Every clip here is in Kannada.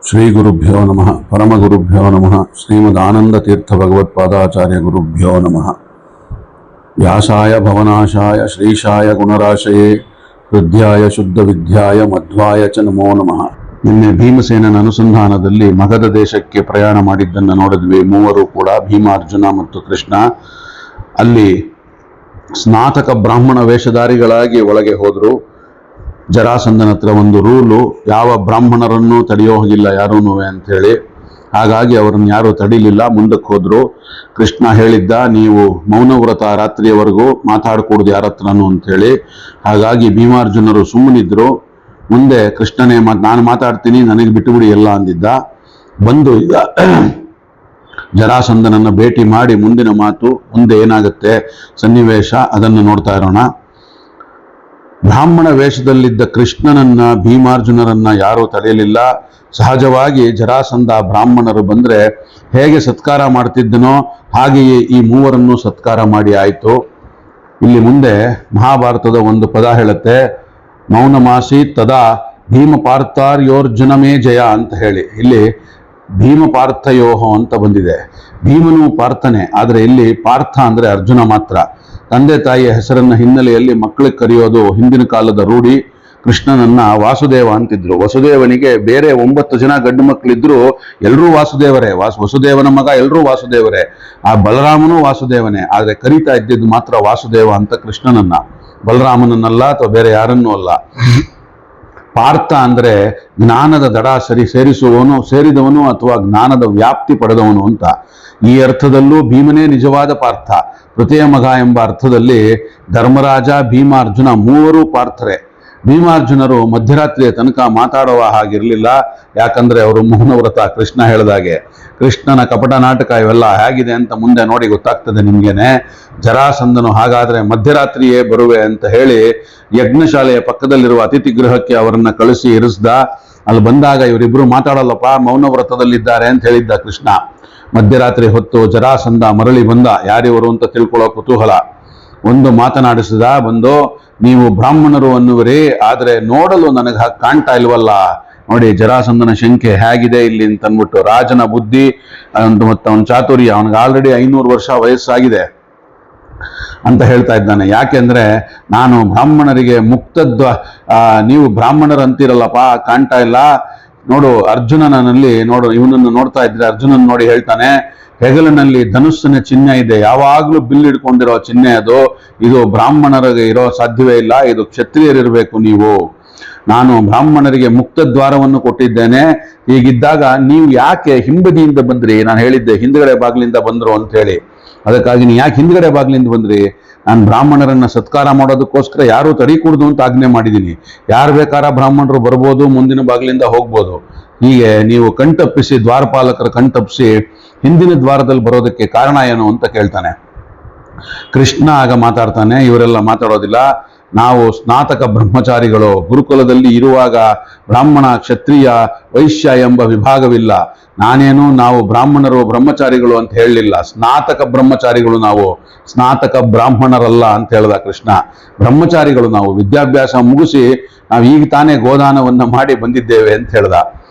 ಶ್ರೀ ಗುರುಭ್ಯೋ ನಮಃ ಪರಮಗುರುಭ್ಯೋ ನಮಃ ಶ್ರೀಮದಾನಂದತೀರ್ಥ ಭಗವತ್ಪಾದಾಚಾರ್ಯ ಗುರುಭ್ಯೋ ನಮಃ. ವ್ಯಾಸಾಯ ಭವನಾಶಾಯ ಶ್ರೀಶಾಯ ಗುಣರಾಶಯೇ ಹೃದ್ಯಾಯ ಶುದ್ಧ ವಿದ್ಯಾಯ ಮಧ್ವಾಯ ಚ ನಮೋ ನಮಃ. ನಿನ್ನೆ ಭೀಮಸೇನನ ಅನುಸಂಧಾನದಲ್ಲಿ ಮಗಧ ದೇಶಕ್ಕೆ ಪ್ರಯಾಣ ಮಾಡಿದ್ದನ್ನು ನೋಡಿದ್ವಿ. ಮೂವರು ಕೂಡ ಭೀಮಾರ್ಜುನ ಮತ್ತು ಕೃಷ್ಣ ಅಲ್ಲಿ ಸ್ನಾತಕ ಬ್ರಾಹ್ಮಣ ವೇಷಧಾರಿಗಳಾಗಿ ಒಳಗೆ ಹೋದರು. ಜರಾಸಂಧನ ಹತ್ರ ಒಂದು ರೂಲು, ಯಾವ ಬ್ರಾಹ್ಮಣರನ್ನು ತಡೆಯೋ ಹೋಗಿಲ್ಲ ಯಾರೂನು ಅಂಥೇಳಿ. ಹಾಗಾಗಿ ಅವರನ್ನು ಯಾರೂ ತಡೀಲಿಲ್ಲ, ಮುಂದಕ್ಕೆ ಹೋದ್ರು. ಕೃಷ್ಣ ಹೇಳಿದ್ದ, ನೀವು ಮೌನವ್ರತ ರಾತ್ರಿಯವರೆಗೂ ಮಾತಾಡಕೂಡ್ದು ಯಾರ ಹತ್ರನೂ ಅಂಥೇಳಿ. ಹಾಗಾಗಿ ಭೀಮಾರ್ಜುನರು ಸುಮ್ಮನಿದ್ರು. ಮುಂದೆ ಕೃಷ್ಣನೇ ನಾನು ಮಾತಾಡ್ತೀನಿ, ನನಗೆ ಬಿಟ್ಟುಬಿಡಿ ಎಲ್ಲ ಅಂದಿದ್ದ. ಬಂದು ಈಗ ಜರಾಸಂಧನನ್ನು ಭೇಟಿ ಮಾಡಿ ಮುಂದಿನ ಮಾತು, ಮುಂದೆ ಏನಾಗುತ್ತೆ ಸನ್ನಿವೇಶ, ಅದನ್ನು ನೋಡ್ತಾ ಇರೋಣ. ಬ್ರಾಹ್ಮಣ ವೇಷದಲ್ಲಿದ್ದ ಕೃಷ್ಣನನ್ನ ಭೀಮಾರ್ಜುನರನ್ನ ಯಾರೂ ತಡೆಯಲಿಲ್ಲ. ಸಹಜವಾಗಿ ಜರಾಸಂಧ ಬ್ರಾಹ್ಮಣರು ಬಂದ್ರೆ ಹೇಗೆ ಸತ್ಕಾರ ಮಾಡ್ತಿದ್ದನೋ ಹಾಗೆಯೇ ಈ ಮೂವರನ್ನು ಸತ್ಕಾರ ಮಾಡಿ ಆಯಿತು. ಇಲ್ಲಿ ಮುಂದೆ ಮಹಾಭಾರತದ ಒಂದು ಪದ ಹೇಳುತ್ತೆ, ಮೌನಮಾಸಿ ತದಾ ಭೀಮ ಪಾರ್ಥಾರ್ಯೋರ್ಜುನಮೇ ಜಯ ಅಂತ ಹೇಳಿ. ಇಲ್ಲಿ ಭೀಮ ಪಾರ್ಥಯೋಹೋ ಅಂತ ಬಂದಿದೆ. ಭೀಮನು ಪಾರ್ಥನೆ, ಆದರೆ ಇಲ್ಲಿ ಪಾರ್ಥ ಅಂದ್ರೆ ಅರ್ಜುನ ಮಾತ್ರ. ತಂದೆ ತಾಯಿಯ ಹೆಸರನ್ನ ಹಿನ್ನೆಲೆಯಲ್ಲಿ ಮಕ್ಕಳಿಗೆ ಕರೆಯೋದು ಹಿಂದಿನ ಕಾಲದ ರೂಢಿ. ಕೃಷ್ಣನನ್ನ ವಾಸುದೇವ ಅಂತಿದ್ರು. ವಸುದೇವನಿಗೆ ಬೇರೆ 9 ಜನ ಗಂಡು ಮಕ್ಕಳಿದ್ರು, ಎಲ್ಲರೂ ವಾಸುದೇವರೇ. ವಸುದೇವನ ಮಗ ಎಲ್ಲರೂ ವಾಸುದೇವರೇ. ಆ ಬಲರಾಮನೂ ವಾಸುದೇವನೇ, ಆದ್ರೆ ಕರೀತಾ ಇದ್ದಿದ್ದು ಮಾತ್ರ ವಾಸುದೇವ ಅಂತ ಕೃಷ್ಣನನ್ನ, ಬಲರಾಮನನ್ನಲ್ಲ ಅಥವಾ ಬೇರೆ ಯಾರನ್ನೂ ಅಲ್ಲ. ಪಾರ್ಥ ಅಂದ್ರೆ ಜ್ಞಾನದ ದಡ ಸೇರಿದವನು ಅಥವಾ ಜ್ಞಾನದ ವ್ಯಾಪ್ತಿ ಪಡೆದವನು ಅಂತ. ಈ ಅರ್ಥದಲ್ಲೂ ಭೀಮನೇ ನಿಜವಾದ ಪಾರ್ಥ, ತೃತೀಯ ಮಗ ಎಂಬ ಅರ್ಥದಲ್ಲಿ ಧರ್ಮರಾಜ, ಭೀಮಾರ್ಜುನ ಮೂವರು ಪಾರ್ಥರೇ. ಭೀಮಾರ್ಜುನರು ಮಧ್ಯರಾತ್ರಿಯ ತನಕ ಮಾತಾಡುವ ಹಾಗಿರ್ಲಿಲ್ಲ, ಯಾಕಂದ್ರೆ ಅವರು ಮೌನವ್ರತ. ಕೃಷ್ಣ ಹೇಳಿದಾಗೆ ಕೃಷ್ಣನ ಕಪಟ ನಾಟಕ ಇವೆಲ್ಲ ಹೇಗಿದೆ ಅಂತ ಮುಂದೆ ನೋಡಿ ಗೊತ್ತಾಗ್ತದೆ ನಿಮ್ಗೇನೆ. ಜರಾಸಂಧನು ಹಾಗಾದ್ರೆ ಮಧ್ಯರಾತ್ರಿಯೇ ಬರುವೆ ಅಂತ ಹೇಳಿ ಯಜ್ಞಶಾಲೆಯ ಪಕ್ಕದಲ್ಲಿರುವ ಅತಿಥಿ ಗೃಹಕ್ಕೆ ಅವರನ್ನ ಕಳಿಸಿ ಇರಿಸ್ದ. ಅಲ್ಲಿ ಬಂದಾಗ ಇವರಿಬ್ರು ಮಾತಾಡಲ್ಲಪ್ಪ, ಮೌನವ್ರತದಲ್ಲಿದ್ದಾರೆ ಅಂತ ಹೇಳಿದ್ದ ಕೃಷ್ಣ. ಮಧ್ಯರಾತ್ರಿ ಹೊತ್ತು ಜರಾಸಂಧ ಮರಳಿ ಬಂದ, ಯಾರಿವರು ಅಂತ ತಿಳ್ಕೊಳ್ಳೋ ಕುತೂಹಲ. ಒಂದು ಮಾತನಾಡಿಸಿದ, ಬಂದು ನೀವು ಬ್ರಾಹ್ಮಣರು ಅನ್ನುವರೇ, ಆದ್ರೆ ನೋಡಲು ನನಗೆ ಹಾಗೆ ಕಾಣ್ತಾ ಇಲ್ವಲ್ಲ. ನೋಡಿ ಜರಾಸಂಧನ ಶಂಕೆ ಹೇಗಿದೆ ಇಲ್ಲಿ ಅಂತ ಅಂದ್ಬಿಟ್ಟು. ರಾಜನ ಬುದ್ಧಿ ಮತ್ತು ಅವನ ಚಾತುರ್ಯ, ಅವನಿಗೆ ಆಲ್ರೆಡಿ 500 ವರ್ಷ ವಯಸ್ಸಾಗಿದೆ ಅಂತ ಹೇಳ್ತಾ ಇದ್ದಾನೆ. ಯಾಕೆಂದ್ರೆ ನಾನು ಬ್ರಾಹ್ಮಣರಿಗೆ ನೀವು ಬ್ರಾಹ್ಮಣರು ಅಂತೀರಲ್ಲಪ್ಪ, ಕಾಣ್ತಾ ಇಲ್ಲ. ನೋಡು ಅರ್ಜುನನಲ್ಲಿ ನೋಡು, ಇವನನ್ನು ನೋಡ್ತಾ ಇದ್ರೆ ಅರ್ಜುನನ್ ನೋಡಿ ಹೇಳ್ತಾನೆ, ಹೆಗಲಿನಲ್ಲಿ ಧನುಸ್ಸಿನ ಚಿಹ್ನೆ ಇದೆ, ಯಾವಾಗ್ಲೂ ಬಿಲ್ ಹಿಡ್ಕೊಂಡಿರೋ ಚಿಹ್ನೆ ಅದು. ಇದು ಬ್ರಾಹ್ಮಣರಿಗೆ ಇರೋ ಸಾಧ್ಯವೇ ಇಲ್ಲ, ಇದು ಕ್ಷತ್ರಿಯರಿರ್ಬೇಕು ನೀವು. ನಾನು ಬ್ರಾಹ್ಮಣರಿಗೆ ಮುಕ್ತ ದ್ವಾರವನ್ನು ಕೊಟ್ಟಿದ್ದೇನೆ. ಹೀಗಿದ್ದಾಗ ನೀವು ಯಾಕೆ ಹಿಂಬದಿಯಿಂದ ಬಂದ್ರಿ? ನಾನು ಹೇಳಿದ್ದೆ ಹಿಂದ್ಗಡೆ ಬಾಗಿಲಿಂದ ಬಂದ್ರು ಅಂತ ಹೇಳಿ. ಅದಕ್ಕಾಗಿ ನೀವು ಯಾಕೆ ಹಿಂದ್ಗಡೆ ಬಾಗಿಲಿಂದ ಬಂದ್ರಿ? ನಾನು ಬ್ರಾಹ್ಮಣರನ್ನ ಸತ್ಕಾರ ಮಾಡೋದಕ್ಕೋಸ್ಕರ ಯಾರೂ ತಡೀಕೂಡ್ದು ಅಂತ ಆಜ್ಞೆ ಮಾಡಿದ್ದೀನಿ. ಯಾರು ಬೇಕಾರ ಬ್ರಾಹ್ಮಣರು ಬರ್ಬೋದು, ಮುಂದಿನ ಬಾಗಿಲಿಂದ ಹೋಗ್ಬೋದು. ಹೀಗೆ ನೀವು ಕಣ್ತಪ್ಪಿಸಿ, ದ್ವಾರಪಾಲಕರ ಕಣ್ತಪ್ಪಿಸಿ ಹಿಂದಿನ ದ್ವಾರದಲ್ಲಿ ಬರೋದಕ್ಕೆ ಕಾರಣ ಏನು ಅಂತ ಕೇಳ್ತಾನೆ. ಕೃಷ್ಣ ಆಗ ಮಾತಾಡ್ತಾನೆ, ಇವರೆಲ್ಲ ಮಾತಾಡೋದಿಲ್ಲ, ನಾವು ಸ್ನಾತಕ ಬ್ರಹ್ಮಚಾರಿಗಳು. ಗುರುಕುಲದಲ್ಲಿ ಇರುವಾಗ ಬ್ರಾಹ್ಮಣ, ಕ್ಷತ್ರಿಯ, ವೈಶ್ಯ ಎಂಬ ವಿಭಾಗವಿಲ್ಲ. ನಾವು ಬ್ರಾಹ್ಮಣರು ಬ್ರಹ್ಮಚಾರಿಗಳು ಅಂತ ಹೇಳಲಿಲ್ಲ, ಸ್ನಾತಕ ಬ್ರಹ್ಮಚಾರಿಗಳು ನಾವು, ಸ್ನಾತಕ ಬ್ರಾಹ್ಮಣರಲ್ಲ ಅಂತ ಹೇಳ್ದ ಕೃಷ್ಣ. ಬ್ರಹ್ಮಚಾರಿಗಳು ನಾವು, ವಿದ್ಯಾಭ್ಯಾಸ ಮುಗಿಸಿ ನಾವು ಈಗ ತಾನೇ ಗೋದಾನವನ್ನ ಮಾಡಿ ಬಂದಿದ್ದೇವೆ ಅಂತ ಹೇಳ್ದ.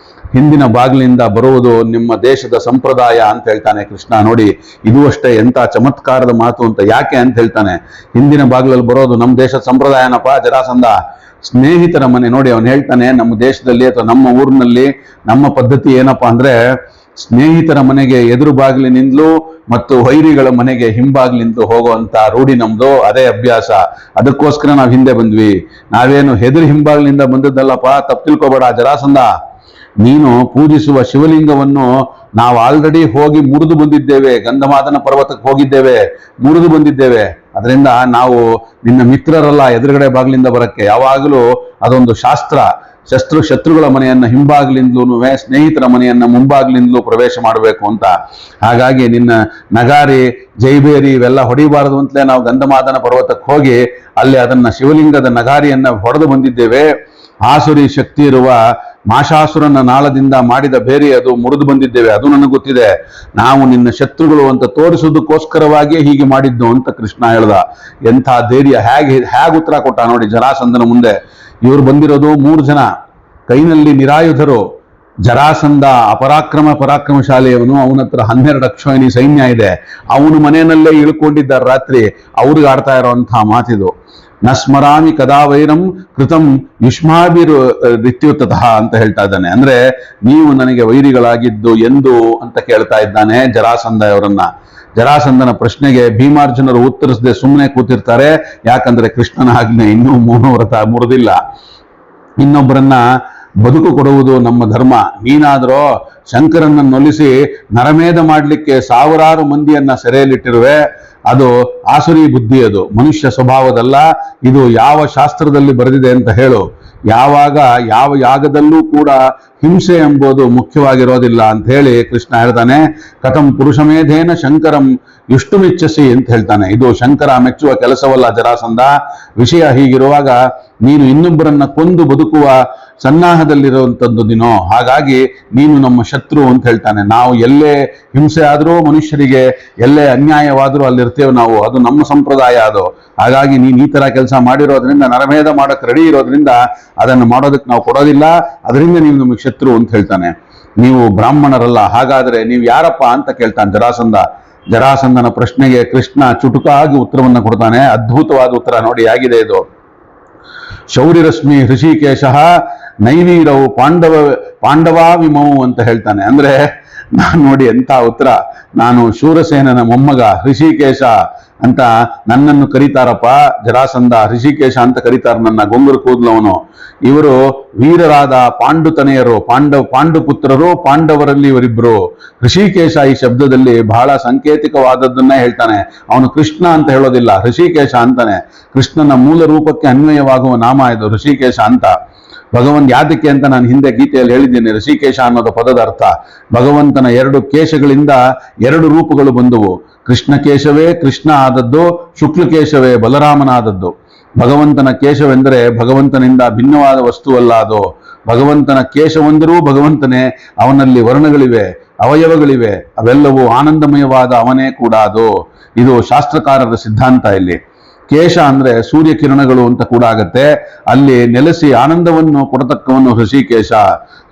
ಹಿಂದಿನ ಬಾಗಿಲಿಂದ ಬರುವುದು ನಿಮ್ಮ ದೇಶದ ಸಂಪ್ರದಾಯ ಅಂತ ಹೇಳ್ತಾನೆ ಕೃಷ್ಣ. ನೋಡಿ ಇದು ಅಷ್ಟೇ ಎಂತ ಚಮತ್ಕಾರದ ಮಾತು ಅಂತ. ಯಾಕೆ ಅಂತ ಹೇಳ್ತಾನೆ, ಹಿಂದಿನ ಬಾಗಿಲಲ್ಲಿ ಬರೋದು ನಮ್ಮ ದೇಶದ ಸಂಪ್ರದಾಯನಪ್ಪ ಜರಾಸಂಧ. ಸ್ನೇಹಿತರ ಮನೆ ನೋಡಿ, ಅವನು ಹೇಳ್ತಾನೆ ನಮ್ಮ ದೇಶದಲ್ಲಿ ಅಥವಾ ನಮ್ಮ ಊರಿನಲ್ಲಿ ನಮ್ಮ ಪದ್ಧತಿ ಏನಪ್ಪಾ ಅಂದ್ರೆ, ಸ್ನೇಹಿತರ ಮನೆಗೆ ಎದುರು ಬಾಗಿಲಿನಿಂದಲೂ ಮತ್ತು ವೈರಿಗಳ ಮನೆಗೆ ಹಿಂಬಾಗಿಲಿಂದಲೂ ಹೋಗುವಂತ ರೂಢಿ ನಮ್ದು, ಅದೇ ಅಭ್ಯಾಸ. ಅದಕ್ಕೋಸ್ಕರ ನಾವು ಹಿಂದೆ ಬಂದ್ವಿ. ನಾವೇನು ಹೆದರಿ ಹಿಂಬಾಗಿಲಿಂದ ಬಂದದ್ದಲ್ಲಪ್ಪ, ತಪ್ಪು ತಿಳ್ಕೊಬೇಡ ಜರಾಸಂಧ. ನೀನು ಪೂಜಿಸುವ ಶಿವಲಿಂಗವನ್ನು ನಾವು ಆಲ್ರೆಡಿ ಹೋಗಿ ಮುರಿದು ಬಂದಿದ್ದೇವೆ, ಗಂಧಮಾದನ ಪರ್ವತಕ್ಕೆ ಹೋಗಿದ್ದೇವೆ, ಮುರಿದು ಬಂದಿದ್ದೇವೆ. ಅದರಿಂದ ನಾವು ನಿನ್ನ ಮಿತ್ರರಲ್ಲ ಎದುರುಗಡೆ ಬಾಗಿಲಿಂದ ಬರಕ್ಕೆ. ಯಾವಾಗಲೂ ಅದೊಂದು ಶಾಸ್ತ್ರ. ಶತ್ರುಗಳ ಮನೆಯನ್ನ ಹಿಂಬಾಗ್ಲಿಂದಲೂ, ಸ್ನೇಹಿತರ ಮನೆಯನ್ನ ಮುಂಬಾಗ್ಲಿಂದಲೂ ಪ್ರವೇಶ ಮಾಡಬೇಕು ಅಂತ. ಹಾಗಾಗಿ ನಿನ್ನ ನಗಾರಿ, ಜೈಬೇರಿ ಇವೆಲ್ಲ ಹೊಡಿಬಾರದು ಅಂತಲೇ ನಾವು ಗಂಧಮಾದನ ಪರ್ವತಕ್ಕೆ ಹೋಗಿ ಅಲ್ಲಿ ಅದನ್ನ ಶಿವಲಿಂಗದ ನಗಾರಿಯನ್ನ ಹೊಡೆದು ಬಂದಿದ್ದೇವೆ. ಆಸುರಿ ಶಕ್ತಿ ಇರುವ ಮಾಶಾಸುರನ ನಾಳದಿಂದ ಮಾಡಿದ ಬೇರೆ ಅದು ಮುರಿದು ಬಂದಿದ್ದೇವೆ, ಅದು ನನಗೆ ಗೊತ್ತಿದೆ. ನಾವು ನಿನ್ನ ಶತ್ರುಗಳು ಅಂತ ತೋರಿಸೋದಕ್ಕೋಸ್ಕರವಾಗಿಯೇ ಹೀಗೆ ಮಾಡಿದ್ದು ಅಂತ ಕೃಷ್ಣ ಹೇಳ್ದ. ಎಂಥ ಧೈರ್ಯ! ಹೇಗೆ ಉತ್ತರ ಕೊಟ್ಟ ನೋಡಿ ಜರಾಸಂಧನ ಮುಂದೆ. ಇವರು ಬಂದಿರೋದು 3 ಜನ, ಕೈನಲ್ಲಿ ನಿರಾಯುಧರು, ಜರಾಸಂಧ ಪರಾಕ್ರಮಶಾಲಿಯವನು, ಅವನ ಹತ್ರ 12 ಅಕ್ಷೋಹಿಣಿ ಸೈನ್ಯ ಇದೆ. ಅವನು ಮನೆಯಲ್ಲೇ ಇಳ್ಕೊಂಡಿದ್ದಾರೆ ರಾತ್ರಿ. ಅವ್ರಿಗೆ ಆಡ್ತಾ ಇರೋಂತಹ ಮಾತಿದು. ನ ಸ್ಮರಾಮಿ ಕದಾ ವೈರಂ ಕೃತಂ ಯುಷ್ಮಾಭಿರು ರಿತ್ಯುತಃ ಅಂತ ಹೇಳ್ತಾ ಇದ್ದಾನೆ. ಅಂದ್ರೆ ನೀವು ನನಗೆ ವೈರಿಗಳಾಗಿದ್ದು ಎಂದು ಅಂತ ಕೇಳ್ತಾ ಇದ್ದಾನೆ ಜರಾಸಂಧ ಅವರನ್ನ. ಜರಾಸಂಧನ ಪ್ರಶ್ನೆಗೆ ಭೀಮಾರ್ಜುನರು ಉತ್ತರಿಸದೆ ಸುಮ್ಮನೆ ಕೂತಿರ್ತಾರೆ. ಯಾಕಂದ್ರೆ ಕೃಷ್ಣನ ಆಜ್ಞೆ ಇನ್ನೂ ಮೌನವ್ರತ ಮುರಿದಿಲ್ಲ. ಇನ್ನೊಬ್ಬರನ್ನ ಬದುಕು ಕೊಡುವುದು ನಮ್ಮ ಧರ್ಮ. ನೀನಾದ್ರೂ ಶಂಕರನನ್ನೊಲಿಸಿ ನರಮೇಧ ಮಾಡ್ಲಿಕ್ಕೆ 1000 ಮಂದಿಯನ್ನ ಸೆರೆಯಲ್ಲಿಟ್ಟಿರುವೆ. ಅದು ಆಸುರಿ ಬುದ್ಧಿ, ಅದು ಮನುಷ್ಯ ಸ್ವಭಾವದಲ್ಲ. ಇದು ಯಾವ ಶಾಸ್ತ್ರದಲ್ಲಿ ಬರೆದಿದೆ ಅಂತ ಹೇಳು. ಯಾವಾಗ ಯಾವ ಯಾಗದಲ್ಲೂ ಕೂಡ ಹಿಂಸೆ ಎಂಬುದು ಮುಖ್ಯವಾಗಿರೋದಿಲ್ಲ ಅಂತ ಹೇಳಿ ಕೃಷ್ಣ ಹೇಳ್ತಾನೆ. ಕಥಂ ಪುರುಷಮೇಧೇನ ಶಂಕರಂ ಯುಷ್ಟುಮಿಚ್ಛಸಿ ಅಂತ ಹೇಳ್ತಾನೆ. ಇದು ಶಂಕರ ಮೆಚ್ಚುವ ಕೆಲಸವಲ್ಲ ಜರಾಸಂಧ. ವಿಷಯ ಹೀಗಿರುವಾಗ ನೀನು ಇನ್ನೊಬ್ಬರನ್ನ ಕೊಂದು ಬದುಕುವ ಸನ್ನಾಹದಲ್ಲಿರುವಂಥದ್ದು ನೀನು. ಹಾಗಾಗಿ ನೀನು ನಮ್ಮ ಶತ್ರು ಅಂತ ಹೇಳ್ತಾನೆ. ನಾವು ಎಲ್ಲೇ ಹಿಂಸೆ ಆದರೂ ಮನುಷ್ಯರಿಗೆ, ಎಲ್ಲೇ ಅನ್ಯಾಯವಾದರೂ ಅಲ್ಲಿರ್ತೇವೆ ನಾವು. ಅದು ನಮ್ಮ ಸಂಪ್ರದಾಯ ಅದು. ಹಾಗಾಗಿ ನೀನು ಈ ತರ ಕೆಲಸ ಮಾಡಿರೋದ್ರಿಂದ, ನರಮೇಧ ಮಾಡೋಕೆ ರೆಡಿ ಇರೋದ್ರಿಂದ ಅದನ್ನು ಮಾಡೋದಕ್ಕೆ ನಾವು ಕೊಡೋದಿಲ್ಲ. ಅದರಿಂದ ನೀವು ನಮಗೆ ಶತ್ರು ಅಂತ ಹೇಳ್ತಾನೆ. ನೀವು ಬ್ರಾಹ್ಮಣರಲ್ಲ, ಹಾಗಾದ್ರೆ ನೀವು ಯಾರಪ್ಪ ಅಂತ ಕೇಳ್ತಾನೆ ಜರಾಸಂಧ. ಜರಾಸಂಧನ ಪ್ರಶ್ನೆಗೆ ಕೃಷ್ಣ ಚುಟುಕಾಗಿ ಉತ್ತರವನ್ನು ಕೊಡ್ತಾನೆ. ಅದ್ಭುತವಾದ ಉತ್ತರ ನೋಡಿ, ಆಗಿದೆ ಇದು. ಶೌರ್ಯರಶ್ಮಿ ಹೃಷಿಕೇಶ ನೈವೀರವು ಪಾಂಡವಾ ವಿಮವು ಅಂತ ಹೇಳ್ತಾನೆ. ಅಂದ್ರೆ ನಾನು ನೋಡಿ ಎಂತ ಉತ್ತರ. ನಾನು ಶೂರಸೇನನ ಮೊಮ್ಮಗ ಹೃಷಿಕೇಶ ಅಂತ ನನ್ನನ್ನು ಕರೀತಾರಪ್ಪ ಜರಾಸಂಧ. ಹೃಷಿಕೇಶ ಅಂತ ಕರೀತಾರ ನನ್ನ, ಗೊಂಗುರು ಕೂದಲವನು. ಇವರು ವೀರರಾದ ಪಾಂಡುತನೆಯರು, ಪಾಂಡುಪುತ್ರರು, ಪಾಂಡವರಲ್ಲಿ ಇವರಿಬ್ರು. ಹೃಷಿಕೇಶ ಈ ಶಬ್ದದಲ್ಲಿ ಬಹಳ ಸಾಂಕೇತಿಕವಾದದ್ದನ್ನ ಹೇಳ್ತಾನೆ. ಅವನು ಕೃಷ್ಣ ಅಂತ ಹೇಳೋದಿಲ್ಲ, ಹೃಷಿಕೇಶ ಅಂತಾನೆ. ಕೃಷ್ಣನ ಮೂಲ ರೂಪಕ್ಕೆ ಅನ್ವಯವಾಗುವ ನಾಮ ಇದು ಹೃಷಿಕೇಶ ಅಂತ. ಭಗವಂತ ಯಾತಕ್ಕೆ ಅಂತ ನಾನು ಹಿಂದೆ ಗೀತೆಯಲ್ಲಿ ಹೇಳಿದ್ದೀನಿ. ಋಷಿಕೇಶ ಅನ್ನೋದು ಪದದ ಅರ್ಥ. ಭಗವಂತನ 2 ಕೇಶಗಳಿಂದ 2 ರೂಪಗಳು ಬಂದವು. ಕೃಷ್ಣ ಕೇಶವೇ ಕೃಷ್ಣ ಆದದ್ದು, ಶುಕ್ಲಕೇಶವೇ ಬಲರಾಮನಾದದ್ದು. ಭಗವಂತನ ಕೇಶವೆಂದರೆ ಭಗವಂತನಿಂದ ಭಿನ್ನವಾದ ವಸ್ತುವಲ್ಲ ಅದು. ಭಗವಂತನ ಕೇಶವೆಂದರೂ ಭಗವಂತನೇ. ಅವನಲ್ಲಿ ವರ್ಣಗಳಿವೆ, ಅವಯವಗಳಿವೆ, ಅವೆಲ್ಲವೂ ಆನಂದಮಯವಾದ ಅವನೇ ಕೂಡ ಅದು. ಇದು ಶಾಸ್ತ್ರಕಾರರ ಸಿದ್ಧಾಂತ. ಇಲ್ಲಿ ಕೇಶ ಅಂದ್ರೆ ಸೂರ್ಯ ಕಿರಣಗಳು ಅಂತ ಕೂಡ ಆಗತ್ತೆ. ಅಲ್ಲಿ ನೆಲೆಸಿ ಆನಂದವನ್ನು ಕೊಡತಕ್ಕವನು ಹೃಷಿಕೇಶ.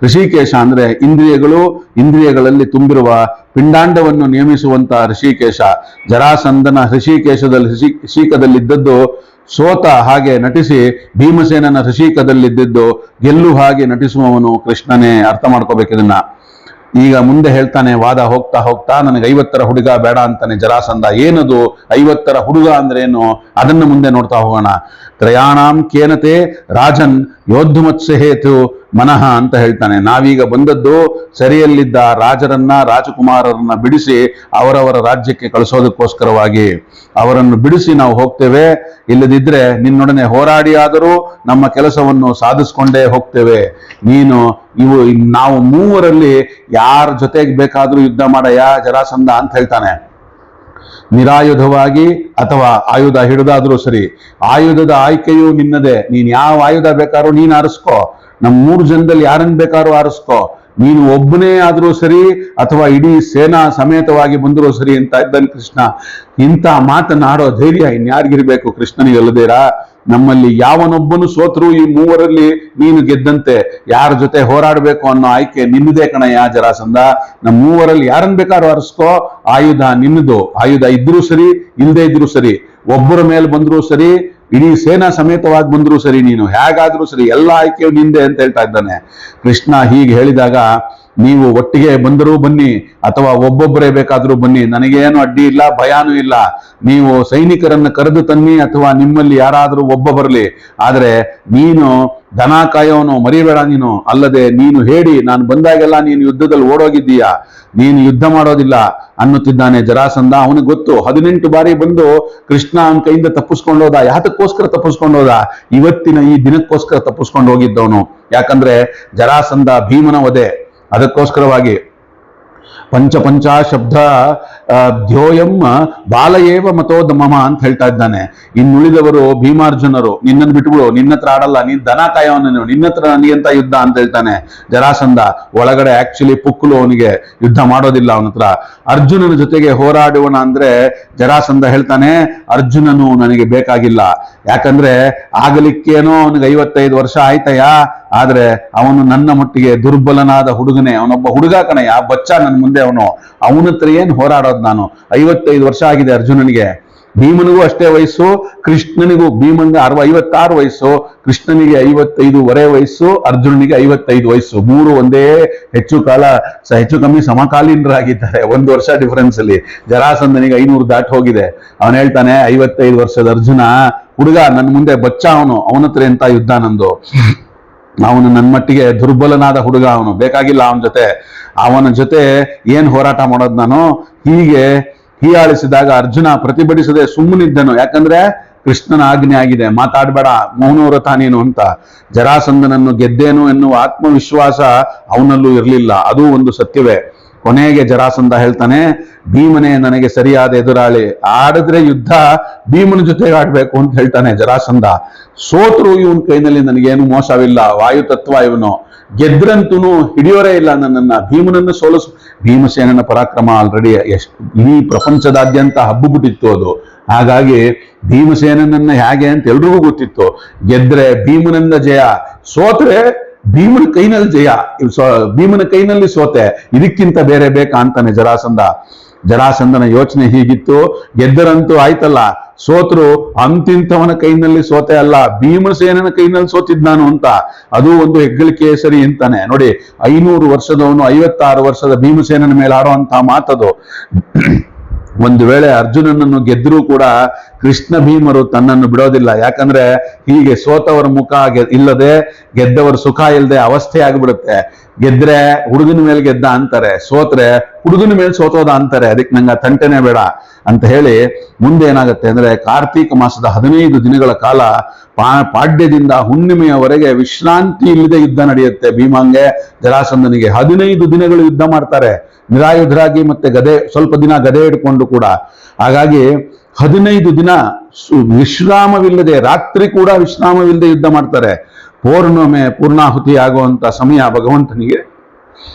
ಹೃಷಿಕೇಶ ಅಂದ್ರೆ ಇಂದ್ರಿಯಗಳು, ಇಂದ್ರಿಯಗಳಲ್ಲಿ ತುಂಬಿರುವ ಪಿಂಡಾಂಡವನ್ನು ನಿಯಮಿಸುವಂತ ಹೃಷಿಕೇಶ. ಜರಾಸಂಧನ ಹೃಷಿಕದಲ್ಲಿದ್ದದ್ದು ಸೋತ ಹಾಗೆ ನಟಿಸಿ ಭೀಮಸೇನನ ಹೃಷಿಕದಲ್ಲಿದ್ದದ್ದು ಗೆಲ್ಲು ಹಾಗೆ ನಟಿಸುವವನು ಕೃಷ್ಣನೇ. ಅರ್ಥ ಮಾಡ್ಕೋಬೇಕಿದನ್ನ. ಈಗ ಮುಂದೆ ಹೇಳ್ತಾನೆ, ವಾದ ಹೋಗ್ತಾ ಹೋಗ್ತಾ ನನಗೆ 50ರ ಹುಡುಗ ಬೇಡ ಅಂತಾನೆ ಜರಾಸಂಧ. ಏನದು 50ರ ಹುಡುಗ ಅಂದ್ರೆ ಏನು, ಅದನ್ನು ಮುಂದೆ ನೋಡ್ತಾ ಹೋಗೋಣ. ತ್ರಯಾಣಾಂ ಕೇನತೆ ರಾಜನ್ ಯೋದ್ಧುಮತ್ಸಹೇತು ಮನಃ ಅಂತ ಹೇಳ್ತಾನೆ. ನಾವೀಗ ಬಂದದ್ದು ಸೆರೆಯಲ್ಲಿದ್ದ ರಾಜರನ್ನ, ರಾಜಕುಮಾರರನ್ನ ಬಿಡಿಸಿ ಅವರವರ ರಾಜ್ಯಕ್ಕೆ ಕಳಿಸೋದಕ್ಕೋಸ್ಕರವಾಗಿ. ಅವರನ್ನು ಬಿಡಿಸಿ ನಾವು ಹೋಗ್ತೇವೆ. ಇಲ್ಲದಿದ್ರೆ ನಿನ್ನೊಡನೆ ಹೋರಾಡಿ ಆದರೂ ನಮ್ಮ ಕೆಲಸವನ್ನು ಸಾಧಿಸ್ಕೊಂಡೇ ಹೋಗ್ತೇವೆ. ನಾವು 3ರಲ್ಲಿ ಯಾರ ಜೊತೆಗೆ ಬೇಕಾದ್ರೂ ಯುದ್ಧ ಮಾಡಯ್ಯ ಜರಾಸಂಧ ಅಂತ ಹೇಳ್ತಾನೆ. ನಿರಾಯುಧವಾಗಿ ಅಥವಾ ಆಯುಧ ಹಿಡಿದಾದ್ರೂ ಸರಿ. ಆಯುಧದ ಆಯ್ಕೆಯೂ ನಿನ್ನದೇ. ನೀನ್ ಯಾವ ಆಯುಧ ಬೇಕಾದ್ರೂ ನೀನ್ ಆರಿಸ್ಕೋ. ನಮ್ 3 ಜನದಲ್ಲಿ ಯಾರನ್ನ ಬೇಕಾದ್ರೂ ಆರಿಸ್ಕೋ. ನೀನು ಒಬ್ಬನೇ ಆದ್ರೂ ಸರಿ ಅಥವಾ ಇಡೀ ಸೇನಾ ಸಮೇತವಾಗಿ ಬಂದರೂ ಸರಿ ಅಂತ ಇದ್ದಾನೆ ಕೃಷ್ಣ. ಇಂಥ ಮಾತನಾಡೋ ಧೈರ್ಯ ಇನ್ಯಾರಿಗಿರ್ಬೇಕು ಕೃಷ್ಣನಿಗೆ ಅಲ್ಲದೇರಾ? ನಮ್ಮಲ್ಲಿ ಯಾವನೊಬ್ಬನು ಸೋತರೂ ಈ 3ರಲ್ಲಿ ನೀನು ಗೆದ್ದಂತೆ. ಯಾರ ಜೊತೆ ಹೋರಾಡಬೇಕು ಅನ್ನೋ ಆಯ್ಕೆ ನಿನ್ನದೇ ಕಣಯ್ಯ ಜರಾಸಂಧ. ನಮ್ಮ 3ರಲ್ಲಿ ಯಾರನ್ನ ಬೇಕಾದ್ರೂ ಅರಸ್ಕೋ. ಆಯುಧ ನಿನ್ನದು. ಆಯುಧ ಇದ್ರೂ ಸರಿ, ಇಲ್ಲದೆ ಇದ್ರೂ ಸರಿ. ಒಬ್ಬರ ಮೇಲೆ ಬಂದ್ರೂ ಸರಿ, ಇಡೀ ಸೇನಾ ಸಮೇತವಾಗಿ ಬಂದ್ರೂ ಸರಿ, ನೀನು ಹೇಗಾದ್ರೂ ಸರಿ, ಎಲ್ಲ ಆಯ್ಕೆಯು ನಿಂದೆ ಅಂತ ಹೇಳ್ತಾ ಇದ್ದಾನೆ ಕೃಷ್ಣ. ಹೀಗೆ ಹೇಳಿದಾಗ ನೀವು ಒಟ್ಟಿಗೆ ಬಂದರೂ ಬನ್ನಿ ಅಥವಾ ಒಬ್ಬೊಬ್ಬರೇ ಬೇಕಾದ್ರೂ ಬನ್ನಿ, ನನಗೇನು ಅಡ್ಡಿ ಇಲ್ಲ, ಭಯಾನೂ ಇಲ್ಲ. ನೀವು ಸೈನಿಕರನ್ನು ಕರೆದು ತನ್ನಿ ಅಥವಾ ನಿಮ್ಮಲ್ಲಿ ಯಾರಾದ್ರೂ ಒಬ್ಬ ಬರಲಿ. ಆದ್ರೆ ನೀನು ದನ ಕಾಯೋನು ಮರಿಬೇಡ ನೀನು. ಅಲ್ಲದೆ ನೀನು ಹೇಳಿ ನಾನು ಬಂದಾಗೆಲ್ಲ ನೀನು ಯುದ್ಧದಲ್ಲಿ ಓಡೋಗಿದ್ದೀಯಾ, ನೀನು ಯುದ್ಧ ಮಾಡೋದಿಲ್ಲ ಅನ್ನುತ್ತಿದ್ದಾನೆ ಜರಾಸಂಧ. ಅವನಿಗೆ ಗೊತ್ತು. 18 ಬಾರಿ ಬಂದು ಕೃಷ್ಣ ಅವನ ಕೈಯಿಂದ ತಪ್ಪಿಸ್ಕೊಂಡು ಹೋದ. ಯಾತಕ್ಕೋಸ್ಕರ ತಪ್ಪಿಸ್ಕೊಂಡು ಹೋದ? ಇವತ್ತಿನ ಈ ದಿನಕ್ಕೋಸ್ಕರ ತಪ್ಪಿಸ್ಕೊಂಡು ಹೋಗಿದ್ದವನು. ಯಾಕಂದ್ರೆ ಜರಾಸಂಧ ಭೀಮನ ವಧೆ. ಅದಕ್ಕೋಸ್ಕರವಾಗಿ ಪಂಚ ಶಬ್ದ ಧ್ಯೋಯಂ ಬಾಲಯೇವ ಮತೋದಮಮ ಅಂತ ಹೇಳ್ತಾ ಇದ್ದಾನೆ. ಇನ್ನುಳಿದವರು ಭೀಮಾರ್ಜುನರು, ನಿನ್ನನ್ನು ಬಿಟ್ಬಿಡು, ನಿನ್ನ ಹತ್ರ ಆಡಲ್ಲ, ನೀನ್ ದನ ಕಾಯವನು, ನಿನ್ನ ಹತ್ರ ನನಗೆಂತ ಯುದ್ಧ ಅಂತ ಹೇಳ್ತಾನೆ ಜರಾಸಂಧ. ಒಳಗಡೆ ಆಕ್ಚುಲಿ ಪುಕ್ಕಲು ಅವನಿಗೆ ಯುದ್ಧ ಮಾಡೋದಿಲ್ಲ ಅವನ ಹತ್ರ. ಅರ್ಜುನನ ಜೊತೆಗೆ ಹೋರಾಡುವಣ ಅಂದ್ರೆ ಜರಾಸಂಧ ಹೇಳ್ತಾನೆ ಅರ್ಜುನನು ನನಗೆ ಬೇಕಾಗಿಲ್ಲ. ಯಾಕಂದ್ರೆ ಆಗಲಿಕ್ಕೇನೋ ಅವನಿಗೆ 55 ವರ್ಷ ಆಯ್ತಯ್ಯ, ಆದ್ರೆ ಅವನು ನನ್ನ ಮಟ್ಟಿಗೆ ದುರ್ಬಲನಾದ ಹುಡುಗನೇ, ಅವನೊಬ್ಬ ಹುಡುಗ ಕಣಯ್ಯ, ಬಚ್ಚ ನನ್ನ ಮುಂದೆ ಅವನು. ಅವನ ಹತ್ರ ಏನ್ ಹೋರಾಡೋದು ನಾನು? 55 ವರ್ಷ ಆಗಿದೆ ಅರ್ಜುನನಿಗೆ. ಭೀಮನಿಗೂ ಅಷ್ಟೇ ವಯಸ್ಸು, ಕೃಷ್ಣನಿಗೂ, ಭೀಮನಿಗೆ 56 ವಯಸ್ಸು, ಕೃಷ್ಣನಿಗೆ 55 ವಯಸ್ಸು, ಅರ್ಜುನನಿಗೆ 55 ವಯಸ್ಸು. ಮೂರು ಒಂದೇ ಹೆಚ್ಚು ಕಮ್ಮಿ ಸಮಕಾಲೀನರಾಗಿದ್ದಾರೆ, 1 ವರ್ಷ ಡಿಫರೆನ್ಸ್ ಅಲ್ಲಿ. ಜರಾಸಂಧನಿಗೆ 500 ದಾಟ್ ಹೋಗಿದೆ. ಅವನು ಹೇಳ್ತಾನೆ 55 ವರ್ಷದ ಅರ್ಜುನ ಹುಡುಗ ನನ್ನ ಮುಂದೆ ಬಚ್ಚ, ಅವನ ಹತ್ರ ಎಂತ ಯುದ್ಧ ನಂದು? ಅವನು ನನ್ನ ಮಟ್ಟಿಗೆ ದುರ್ಬಲನಾದ ಹುಡುಗ, ಅವನು ಬೇಕಾಗಿಲ್ಲ ಅವನ ಜೊತೆ ಏನ್ ಹೋರಾಟ ಮಾಡೋದು ನಾನು? ಹೀಗೆ ಹೀಯಾಳಿಸಿದಾಗ ಅರ್ಜುನ ಪ್ರತಿಭಟಿಸದೆ ಸುಮ್ಮನಿದ್ದನು. ಯಾಕಂದ್ರೆ ಕೃಷ್ಣನ ಆಜ್ಞೆ ಆಗಿದೆ, ಮಾತಾಡ್ಬೇಡ, ಮೌನವ್ರತ ನೀನು ಅಂತ. ಜರಾಸಂಧನನ್ನು ಗೆದ್ದೇನು ಎನ್ನುವ ಆತ್ಮವಿಶ್ವಾಸ ಅವನಲ್ಲೂ ಇರಲಿಲ್ಲ, ಅದು ಒಂದು ಸತ್ಯವೇ. ಕೊನೆಗೆ ಜರಾಸಂಧ ಹೇಳ್ತಾನೆ, ಭೀಮನೇ ನನಗೆ ಸರಿಯಾದ ಎದುರಾಳಿ, ಆಡಿದ್ರೆ ಯುದ್ಧ ಭೀಮನ ಜೊತೆಗೆ ಆಡ್ಬೇಕು ಅಂತ ಹೇಳ್ತಾನೆ ಜರಾಸಂಧ. ಸೋತರು ಇವನ್ ಕೈನಲ್ಲಿ ನನಗೇನು ಮೋಸವಿಲ್ಲ, ವಾಯುತತ್ವ ಇವನು. ಗೆದ್ರಂತೂ ಹಿಡಿಯೋರೇ ಇಲ್ಲ ನನ್ನನ್ನ. ಭೀಮನನ್ನು ಭೀಮಸೇನನ ಪರಾಕ್ರಮ ಆಲ್ರೆಡಿ ಇಡೀ ಪ್ರಪಂಚದಾದ್ಯಂತ ಹಬ್ಬುಬಿಟ್ಟಿತ್ತು ಅದು. ಹಾಗಾಗಿ ಭೀಮಸೇನನ್ನ ಹೇಗೆ ಅಂತ ಎಲ್ರಿಗೂ ಗೊತ್ತಿತ್ತು. ಗೆದ್ರೆ ಭೀಮನಿಂದ ಜಯ, ಸೋತ್ರೆ ಭೀಮನ ಕೈನಲ್ಲಿ ಜಯ. ಭೀಮನ ಕೈನಲ್ಲಿ ಸೋತೆ, ಇದಕ್ಕಿಂತ ಬೇರೆ ಬೇಕಾ ಅಂತಾನೆ ಜರಾಸಂಧನ ಯೋಚನೆ ಹೀಗಿತ್ತು. ಗೆದ್ದರಂತೂ ಆಯ್ತಲ್ಲ, ಸೋತರು ಅಂತಿಂತವನ ಕೈನಲ್ಲಿ ಸೋತೆ ಅಲ್ಲ, ಭೀಮಸೇನನ ಕೈನಲ್ಲಿ ಸೋತಿದ್ ನಾನು ಅಂತ. ಅದು ಒಂದು ಹೆಗ್ಗಳಿಕೆ ಸರಿ ಅಂತಾನೆ. ನೋಡಿ, 500 ವರ್ಷದವನು 56 ವರ್ಷದ ಭೀಮಸೇನನ ಮೇಲೆ ಆಡೋ ಅಂತ ಮಾತದು. ಒಂದು ವೇಳೆ ಅರ್ಜುನನನ್ನು ಗೆದ್ದರೂ ಕೂಡ ಕೃಷ್ಣ ಭೀಮರು ತನ್ನನ್ನು ಬಿಡೋದಿಲ್ಲ. ಯಾಕಂದ್ರೆ ಹೀಗೆ ಸೋತವರ ಮುಖ ಇಲ್ಲದೆ, ಗೆದ್ದವರ ಸುಖ ಇಲ್ಲದೆ ಅವಸ್ಥೆ ಆಗಿಬಿಡುತ್ತೆ. ಗೆದ್ರೆ ಹುಡುಗನ ಮೇಲೆ ಗೆದ್ದ ಅಂತಾರೆ, ಸೋತ್ರೆ ಹುಡುಗನ ಮೇಲೆ ಸೋತೋದ ಅಂತಾರೆ. ಅದಕ್ಕೆ ನಂಗೆ ತಂಟೆನೆ ಬೇಡ ಅಂತ ಹೇಳಿ ಮುಂದೆ ಏನಾಗುತ್ತೆ ಅಂದ್ರೆ, ಕಾರ್ತೀಕ ಮಾಸದ 15 ದಿನಗಳ ಕಾಲ ಪಾಡ್ಯದಿಂದ ಹುಣ್ಣಿಮೆಯವರೆಗೆ ವಿಶ್ರಾಂತಿ ಇಲ್ಲದೆ ಯುದ್ಧ ನಡೆಯುತ್ತೆ. ಭೀಮಾಂಗೆ ಜರಾಸಂಧನಿಗೆ 15 ದಿನಗಳು ಯುದ್ಧ ಮಾಡ್ತಾರೆ, ನಿರಾಯುಧರಾಗಿ, ಮತ್ತೆ ಸ್ವಲ್ಪ ದಿನ ಗದೆ ಹಿಡ್ಕೊಂಡು ಕೂಡ. ಹಾಗಾಗಿ 15 ದಿನ ವಿಶ್ರಾಮವಿಲ್ಲದೆ, ರಾತ್ರಿ ಕೂಡ ವಿಶ್ರಾಮವಿಲ್ಲದೆ ಯುದ್ಧ ಮಾಡ್ತಾರೆ. ಪೂರ್ಣಾಹುತಿ ಆಗುವಂತ ಸಮಯ ಭಗವಂತನಿಗೆ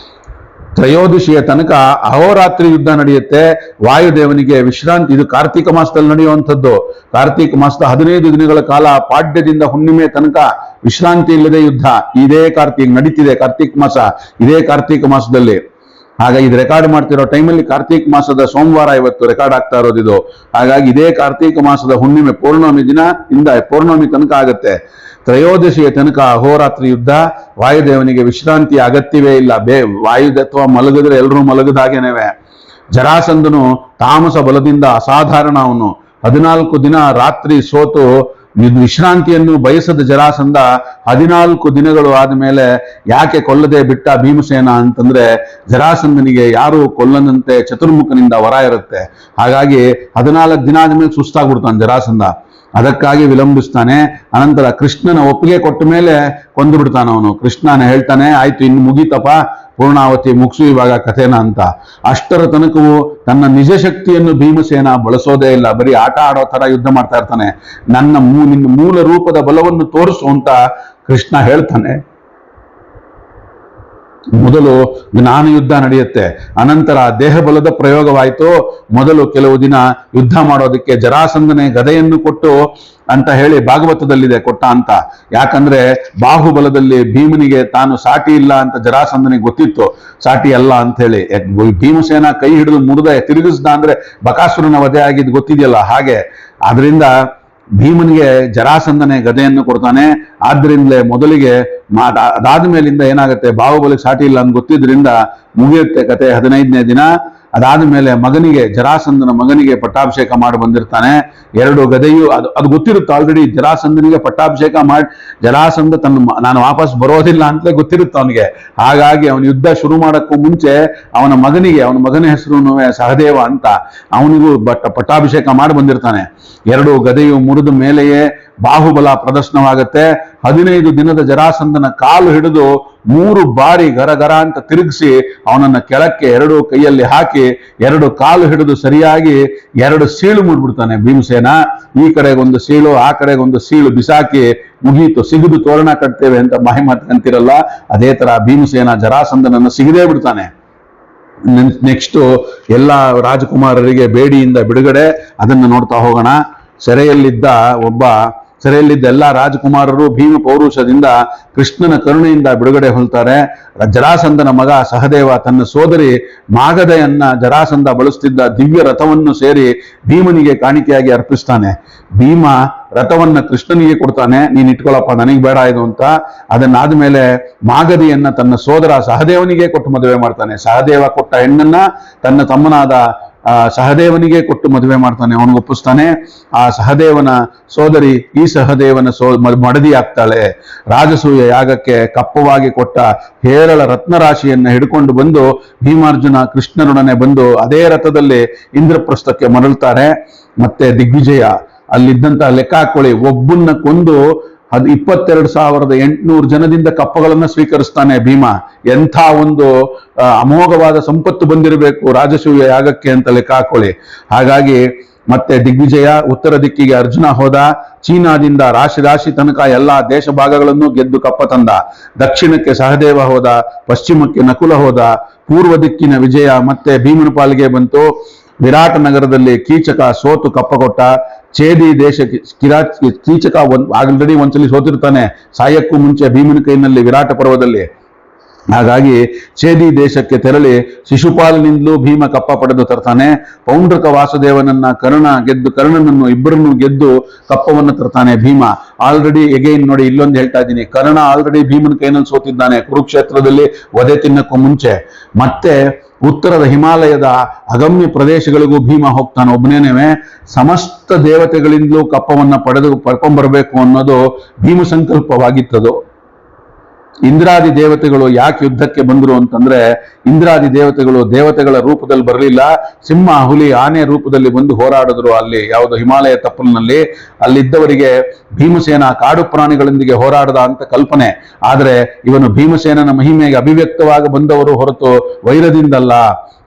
ತ್ರಯೋದಶಿಯ ತನಕ ಅಹೋರಾತ್ರಿ ಯುದ್ಧ ನಡೆಯುತ್ತೆ. ವಾಯುದೇವನಿಗೆ ವಿಶ್ರಾಂತಿ. ಇದು ಕಾರ್ತೀಕ ಮಾಸದಲ್ಲಿ ನಡೆಯುವಂಥದ್ದು. ಕಾರ್ತೀಕ ಮಾಸದ 15 ದಿನಗಳ ಕಾಲ ಪಾಡ್ಯದಿಂದ ಹುಣ್ಣಿಮೆ ತನಕ ವಿಶ್ರಾಂತಿ ಇಲ್ಲದೆ ಯುದ್ಧ. ಇದೇ ನಡೀತಿದೆ ಕಾರ್ತೀಕ ಮಾಸ, ಇದೇ ಕಾರ್ತೀಕ ಮಾಸದಲ್ಲಿ. ಹಾಗಾಗಿ ಇದು ರೆಕಾರ್ಡ್ ಮಾಡ್ತಿರೋ ಟೈಮಲ್ಲಿ ಕಾರ್ತೀಕ ಮಾಸದ ಸೋಮವಾರ ಇವತ್ತು ರೆಕಾರ್ಡ್ ಆಗ್ತಾ ಇರೋದು ಇದು. ಹಾಗಾಗಿ ಇದೇ ಕಾರ್ತೀಕ ಮಾಸದ ಹುಣ್ಣಿಮೆ ಪೌರ್ಣಮಿ ದಿನ ಇಂದ ಪೌರ್ಣಮಿ ತನಕ ಆಗತ್ತೆ. ತ್ರಯೋದಶಿಯ ತನಕ ಅಹೋರಾತ್ರಿ ಯುದ್ಧ. ವಾಯುದೇವನಿಗೆ ವಿಶ್ರಾಂತಿ ಅಗತ್ಯವೇ ಇಲ್ಲ. ವಾಯುದತ್ವ ಮಲಗಿದ್ರೆ ಎಲ್ಲರೂ ಮಲಗದಾಗೇನೇವೆ. ಜರಾಸಂಧನು ತಾಮಸ ಬಲದಿಂದ ಅಸಾಧಾರಣ. ಅವನು 14 ದಿನ ರಾತ್ರಿ ಸೋತು ವಿಶ್ರಾಂತಿಯನ್ನು ಬಯಸದ ಜರಾಸಂಧ 14 ದಿನಗಳು ಆದ್ಮೇಲೆ ಯಾಕೆ ಕೊಲ್ಲದೆ ಬಿಟ್ಟ ಭೀಮಸೇನ ಅಂತಂದ್ರೆ, ಜರಾಸಂಧನಿಗೆ ಯಾರು ಕೊಲ್ಲನಂತೆ ಚತುರ್ಮುಖನಿಂದ ವರ ಇರುತ್ತೆ. ಹಾಗಾಗಿ 14 ದಿನ ಆದ್ಮೇಲೆ ಸುಸ್ತಾಗ್ಬಿಡ್ತಾನೆ ಜರಾಸಂಧ. ಅದಕ್ಕಾಗಿ ವಿಳಂಬಿಸ್ತಾನೆ. ಅನಂತರ ಕೃಷ್ಣನ ಒಪ್ಪಿಗೆ ಕೊಟ್ಟ ಮೇಲೆ ಕೊಂದು ಬಿಡ್ತಾನೆ ಅವನು. ಕೃಷ್ಣನ ಹೇಳ್ತಾನೆ, ಆಯ್ತು ಇನ್ನು ಮುಗೀತಪ್ಪ, ಪೂರ್ಣಾವತಿ ಮುಗಿಸು ಇವಾಗ ಕಥೆನ ಅಂತ. ಅಷ್ಟರ ತನಕವೂ ತನ್ನ ನಿಜ ಶಕ್ತಿಯನ್ನು ಭೀಮಸೇನ ಬಳಸೋದೇ ಇಲ್ಲ, ಬರೀ ಆಟ ಆಡೋ ತರ ಯುದ್ಧ ಮಾಡ್ತಾ ಇರ್ತಾನೆ. ನಿನ್ನ ಮೂಲ ರೂಪದ ಬಲವನ್ನು ತೋರಿಸು ಅಂತ ಕೃಷ್ಣ ಹೇಳ್ತಾನೆ. ಮೊದಲು ಜ್ಞಾನ ಯುದ್ಧ ನಡೆಯುತ್ತೆ, ಅನಂತರ ದೇಹ ಬಲದ ಪ್ರಯೋಗವಾಯಿತು. ಮೊದಲು ಕೆಲವು ದಿನ ಯುದ್ಧ ಮಾಡೋದಕ್ಕೆ ಜರಾಸಂಧನೆ ಗದೆಯನ್ನು ಕೊಟ್ಟು ಅಂತ ಹೇಳಿ ಭಾಗವತದಲ್ಲಿದೆ ಕೊಟ್ಟ ಅಂತ. ಯಾಕಂದ್ರೆ ಬಾಹುಬಲದಲ್ಲಿ ಭೀಮನಿಗೆ ತಾನು ಸಾಟಿ ಇಲ್ಲ ಅಂತ ಜರಾಸಂಧನಿಗೆ ಗೊತ್ತಿತ್ತು, ಸಾಟಿ ಅಲ್ಲ ಅಂತ ಹೇಳಿ. ಭೀಮಸೇನ ಕೈ ಹಿಡಿದು ಮುರಿದ ತಿರುಗಿಸ್ದ ಅಂದ್ರೆ ಬಕಾಸುರನ ವಧೆ ಆಗಿದ್ದು ಗೊತ್ತಿದೆಯಲ್ಲ, ಹಾಗೆ. ಆದ್ರಿಂದ ಭೀಮನಿಗೆ ಜರಾಸಂಧನೆ ಗದೆಯನ್ನು ಕೊಡ್ತಾನೆ. ಆದ್ರಿಂದಲೇ ಮೊದಲಿಗೆ ಅದಾದ ಮೇಲಿಂದ ಏನಾಗುತ್ತೆ, ಬಾಹುಬಲಿಗೆ ಸಾಟಿ ಇಲ್ಲ ಅಂತ ಗೊತ್ತಿದ್ರಿಂದ ಮುಗಿಯುತ್ತೆ ಕತೆ 15ನೇ ದಿನ. ಅದಾದ ಮೇಲೆ ಮಗನಿಗೆ, ಜರಾಸಂಧನ ಮಗನಿಗೆ ಪಟ್ಟಾಭಿಷೇಕ ಮಾಡಿ ಬಂದಿರ್ತಾನೆ. 2 ಗದೆಯು ಅದು ಗೊತ್ತಿರುತ್ತೆ ಆಲ್ರೆಡಿ ಜರಾಸಂಧನಿಗೆ. ಪಟ್ಟಾಭಿಷೇಕ ಮಾಡಿ ಜರಾಸಂಧ ನಾನು ವಾಪಸ್ ಬರೋದಿಲ್ಲ ಅಂತಲೇ ಗೊತ್ತಿರುತ್ತೆ ಅವನಿಗೆ. ಹಾಗಾಗಿ ಅವನ ಯುದ್ಧ ಶುರು ಮಾಡಕ್ಕೂ ಮುಂಚೆ ಅವನ ಮಗನ ಹೆಸರು ಸಹದೇವ ಅಂತ, ಅವನಿಗೂ ಪಟ್ಟಾಭಿಷೇಕ ಮಾಡಿ ಬಂದಿರ್ತಾನೆ. 2 ಗದೆಯು ಮುರಿದ ಮೇಲೆಯೇ ಬಾಹುಬಲ ಪ್ರದರ್ಶನವಾಗುತ್ತೆ. 15 ದಿನದ ಜರಾಸಂಧನ ಕಾಲು ಹಿಡಿದು 3 ಬಾರಿ ಗರಗರ ಅಂತ ತಿರುಗಿಸಿ ಅವನನ್ನ ಕೆಳಕ್ಕೆ 2 ಕೈಯಲ್ಲಿ ಹಾಕಿ 2 ಕಾಲು ಹಿಡಿದು ಸರಿಯಾಗಿ 2 ಸೀಳು ಮುಡ್ಬಿಡ್ತಾನೆ ಭೀಮಸೇನ. ಈ ಕಡೆಗೆ ಒಂದು ಸೀಳು, ಆ ಕಡೆಗೆ ಒಂದು ಸೀಳು ಬಿಸಾಕಿ ಮುಗೀತು. ಸಿಗಿದು ತೋರಣ ಕಟ್ತೇವೆ ಅಂತ ಬಾಯಿ ಮಾತಂತಿರಲ್ಲ, ಅದೇ ತರ ಭೀಮಸೇನ ಜರಾಸಂಧನನ್ನು ಸಿಗದೇ ಬಿಡ್ತಾನೆ. ನೆಕ್ಸ್ಟ್ ಎಲ್ಲ ರಾಜಕುಮಾರರಿಗೆ ಬೇಡಿಯಿಂದ ಬಿಡುಗಡೆ, ಅದನ್ನು ನೋಡ್ತಾ ಹೋಗೋಣ. ಸೆರೆಯಲ್ಲಿದ್ದ ಎಲ್ಲ ರಾಜಕುಮಾರರು ಭೀಮ ಪೌರುಷದಿಂದ ಕೃಷ್ಣನ ಕರುಣೆಯಿಂದ ಬಿಡುಗಡೆ ಹೊಲ್ತಾರೆ. ಜರಾಸಂಧನ ಮಗ ಸಹದೇವ ತನ್ನ ಸೋದರಿ ಮಾಗಧೆಯನ್ನ ಜರಾಸಂಧ ಬಳಸುತ್ತಿದ್ದ ದಿವ್ಯ ರಥವನ್ನು ಸೇರಿ ಭೀಮನಿಗೆ ಕಾಣಿಕೆಯಾಗಿ ಅರ್ಪಿಸ್ತಾನೆ. ಭೀಮ ರಥವನ್ನ ಕೃಷ್ಣನಿಗೆ ಕೊಡ್ತಾನೆ, ನೀನ್ ಇಟ್ಕೊಳ್ಳಪ್ಪ, ನನಗೆ ಬೇಡ ಇದು ಅಂತ. ಅದನ್ನಾದ್ಮೇಲೆ ಮಾಗಧಿಯನ್ನ ತನ್ನ ಸೋದರ ಸಹದೇವನಿಗೆ ಕೊಟ್ಟು ಮದುವೆ ಮಾಡ್ತಾನೆ. ಸಹದೇವ ಕೊಟ್ಟ ಹೆಣ್ಣನ್ನ ತನ್ನ ತಮ್ಮನಾದ ಸಹದೇವನಿಗೆ ಕೊಟ್ಟು ಮದುವೆ ಮಾಡ್ತಾನೆ, ಅವನಿಗೆ ಒಪ್ಪಿಸ್ತಾನೆ. ಆ ಸಹದೇವನ ಸೋದರಿ ಈ ಸಹದೇವನ ಮಡದಿ ಆಗ್ತಾಳೆ. ರಾಜಸೂಯ ಯಾಗಕ್ಕೆ ಕಪ್ಪವಾಗಿ ಕೊಟ್ಟ ಹೇರಳ ರತ್ನರಾಶಿಯನ್ನ ಹಿಡ್ಕೊಂಡು ಬಂದು ಭೀಮಾರ್ಜುನ ಕೃಷ್ಣನೊಡನೆ ಬಂದು ಅದೇ ರಥದಲ್ಲಿ ಇಂದ್ರಪ್ರಸ್ಥಕ್ಕೆ ಮರಳ್ತಾರೆ. ಮತ್ತೆ ದಿಗ್ವಿಜಯ ಅಲ್ಲಿದ್ದಂತ ಲೆಕ್ಕ ಹಾಕೊಳ್ಳಿ, ಒಬ್ಬನ್ನ ಕೊಂದು 22,800 ಜನದಿಂದ ಕಪ್ಪಗಳನ್ನ ಸ್ವೀಕರಿಸ್ತಾನೆ ಭೀಮ. ಎಂಥ ಒಂದು ಅಮೋಘವಾದ ಸಂಪತ್ತು ಬಂದಿರಬೇಕು ರಾಜಸೂಯ ಯಾಗಕ್ಕೆ ಅಂತ ಲೆಕ್ಕ ಹಾಕೊಳ್ಳಿ. ಹಾಗಾಗಿ ಮತ್ತೆ ದಿಗ್ವಿಜಯ ಉತ್ತರ ದಿಕ್ಕಿಗೆ ಅರ್ಜುನ ಹೋದ, ಚೀನಾದಿಂದ ರಾಶಿ ತನಕ ಎಲ್ಲಾ ದೇಶ ಭಾಗಗಳನ್ನು ಗೆದ್ದು ಕಪ್ಪ ತಂದ. ದಕ್ಷಿಣಕ್ಕೆ ಸಹದೇವ ಹೋದ, ಪಶ್ಚಿಮಕ್ಕೆ ನಕುಲ ಹೋದ. ಪೂರ್ವ ದಿಕ್ಕಿನ ವಿಜಯ ಮತ್ತೆ ಭೀಮನ ಪಾಲಿಗೆ ಬಂತು. ವಿರಾಟ ನಗರದಲ್ಲಿ ಕೀಚಕ ಸೋತು ಕಪ್ಪ ಕೊಟ್ಟ. ಛೇದಿ ದೇಶಕ್ಕೆ ಕೀಚಕ ಆಲ್ರೆಡಿ ಒಂದ್ಸಲಿ ಸೋತಿರ್ತಾನೆ ಸಾಯಕ್ಕೂ ಮುಂಚೆ ಭೀಮನ ಕೈನಲ್ಲಿ ವಿರಾಟ ಪರ್ವದಲ್ಲಿ. ಹಾಗಾಗಿ ಛೇದಿ ದೇಶಕ್ಕೆ ತೆರಳಿ ಶಿಶುಪಾಲನಿಂದಲೂ ಭೀಮ ಕಪ್ಪ ಪಡೆದು ತರ್ತಾನೆ. ಪೌಂಡ್ರಕ ವಾಸುದೇವನನ್ನ ಕರ್ಣನನ್ನು ಇಬ್ಬರನ್ನು ಗೆದ್ದು ಕಪ್ಪವನ್ನು ತರ್ತಾನೆ ಭೀಮ. ಆಲ್ರೆಡಿ ಎಗೈನ್ ನೋಡಿ, ಇಲ್ಲೊಂದು ಹೇಳ್ತಾ ಇದ್ದೀನಿ, ಕರ್ಣ ಆಲ್ರೆಡಿ ಭೀಮನ ಕೈನಲ್ಲಿ ಸೋತಿದ್ದಾನೆ ಕುರುಕ್ಷೇತ್ರದಲ್ಲಿ ವಧೆ ತಿನ್ನಕ್ಕೂ ಮುಂಚೆ. ಮತ್ತೆ ಉತ್ತರದ ಹಿಮಾಲಯದ ಅಗಮ್ಯ ಪ್ರದೇಶಗಳಿಗೂ ಭೀಮ ಹೋಗ್ತಾನೆ ಒಬ್ಬನೇನೆ. ಸಮಸ್ತ ದೇವತೆಗಳಿಂದಲೂ ಕಪ್ಪವನ್ನ ಪಡ್ಕೊಂಡ್ಬರ್ಬೇಕು ಅನ್ನೋದು ಭೀಮ ಸಂಕಲ್ಪವಾಗಿತ್ತದು. ಇಂದ್ರಾದಿ ದೇವತೆಗಳು ಯಾಕೆ ಯುದ್ಧಕ್ಕೆ ಬಂದ್ರು ಅಂತಂದ್ರೆ, ಇಂದ್ರಾದಿ ದೇವತೆಗಳ ರೂಪದಲ್ಲಿ ಬರಲಿಲ್ಲ, ಸಿಂಹ ಹುಲಿ ಆನೆ ರೂಪದಲ್ಲಿ ಬಂದು ಹೋರಾಡಿದ್ರು. ಅಲ್ಲಿ ಯಾವುದು ಹಿಮಾಲಯ ತಪ್ಪಲಿನಲ್ಲಿ ಅಲ್ಲಿದ್ದವರಿಗೆ ಭೀಮಸೇನ ಕಾಡು ಪ್ರಾಣಿಗಳೊಂದಿಗೆ ಹೋರಾಡದ ಅಂತ ಕಲ್ಪನೆ. ಆದ್ರೆ ಇವನು ಭೀಮಸೇನನ ಮಹಿಮೆಗೆ ಅಭಿವ್ಯಕ್ತವಾಗಿ ಬಂದವರು ಹೊರತು ವೈರದಿಂದಲ್ಲ.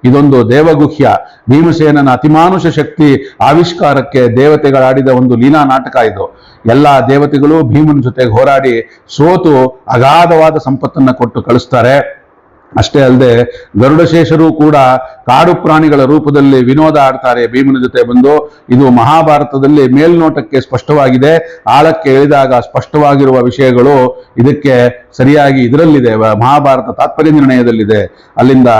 ಇದೊಂದು ದೇವಗುಹ್ಯ ಭೀಮಸೇನನ ಅತಿಮಾನುಷ ಶಕ್ತಿ ಆವಿಷ್ಕಾರಕ್ಕೆ ದೇವತೆಗಳಾಡಿದ ಒಂದು ಲೀಲಾ ನಾಟಕ ಇದು. ಎಲ್ಲಾ ದೇವತೆಗಳು ಭೀಮನ ಜೊತೆಗೆ ಹೋರಾಡಿ ಸೋತು ಅಗಾಧವಾದ ಸಂಪತ್ತನ್ನ ಕೊಟ್ಟು ಕಳಿಸ್ತಾರೆ. ಅಷ್ಟೇ ಅಲ್ಲದೆ ಗರುಡಶೇಷರು ಕೂಡ ಕಾಡು ಪ್ರಾಣಿಗಳ ರೂಪದಲ್ಲಿ ವಿನೋದ ಆಡ್ತಾರೆ ಭೀಮನ ಜೊತೆ ಬಂದು. ಇದು ಮಹಾಭಾರತದಲ್ಲಿ ಮೇಲ್ನೋಟಕ್ಕೆ ಸ್ಪಷ್ಟವಾಗಿದೆ, ಆಳಕ್ಕೆ ಇಳಿದಾಗ ಸ್ಪಷ್ಟವಾಗಿರುವ ವಿಷಯಗಳು ಇದಕ್ಕೆ ಸರಿಯಾಗಿ ಇದರಲ್ಲಿದೆ, ಮಹಾಭಾರತ ತಾತ್ಪರ್ಯ ನಿರ್ಣಯದಲ್ಲಿದೆ. ಅಲ್ಲಿಂದ